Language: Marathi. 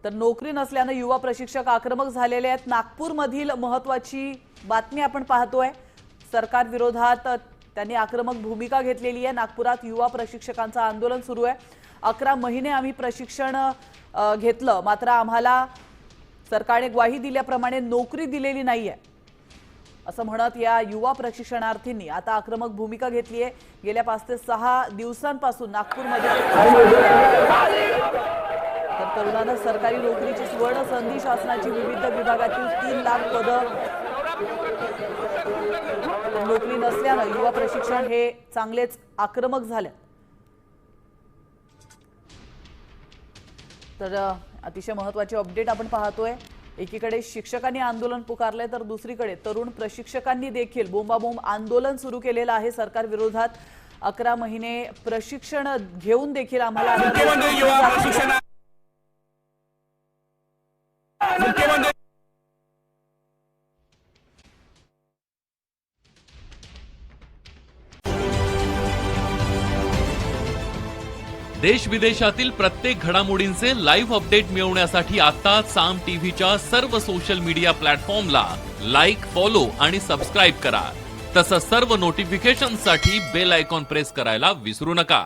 तर नोकरी नसल्याने युवा प्रशिक्षक आक्रमक झालेले आहेत। नागपूरमधील महत्त्वाची बातमी आपण पाहतोय। सरकार विरोधात त्यांनी आक्रमक भूमिका घेतलेली आहे। नागपुरात युवा प्रशिक्षकांचं आंदोलन सुरू आहे। 11 महिने आम्ही प्रशिक्षण घेतलं, मात्र आम्हाला सरकारने ग्वाही दिल्याप्रमाणे नोकरी दिलेली नाहीये असं म्हणत या युवा प्रशिक्षणार्थींनी आता आक्रमक भूमिका घेतली आहे। गेल्या 5 ते 6 दिवसांपासून नागपूरमध्ये तर तरुणांना सरकारी नोकरीची सुवर्ण संधी, शासनाची विविध विभागातील 3 लाख पदं नोकरी नसल्याने युवा प्रशिक्षण हे चांगलेच आक्रमक झाले। तर अतिशय महत्त्वाची अपडेट आपण पाहतोय। एकीकडे शिक्षकांनी आंदोलन पुकारले तर दुसरीकडे तरुण प्रशिक्षकांनी देखील बोंबाबोंब आंदोलन सुरू केलेलं आहे सरकार विरोधात। 11 महिने प्रशिक्षण घेऊन देखील आम्हाला देश विदेशातील प्रत्येक घडामोडींचे लाईव्ह अपडेट मिळवण्यासाठी आता साम टीव्हीच्या सर्व सोशल मीडिया प्लॅटफॉर्मला लाईक, फॉलो आणि सबस्क्राईब करा। तसंच सर्व नोटिफिकेशनसाठी बेल आयकॉन प्रेस करायला विसरू नका।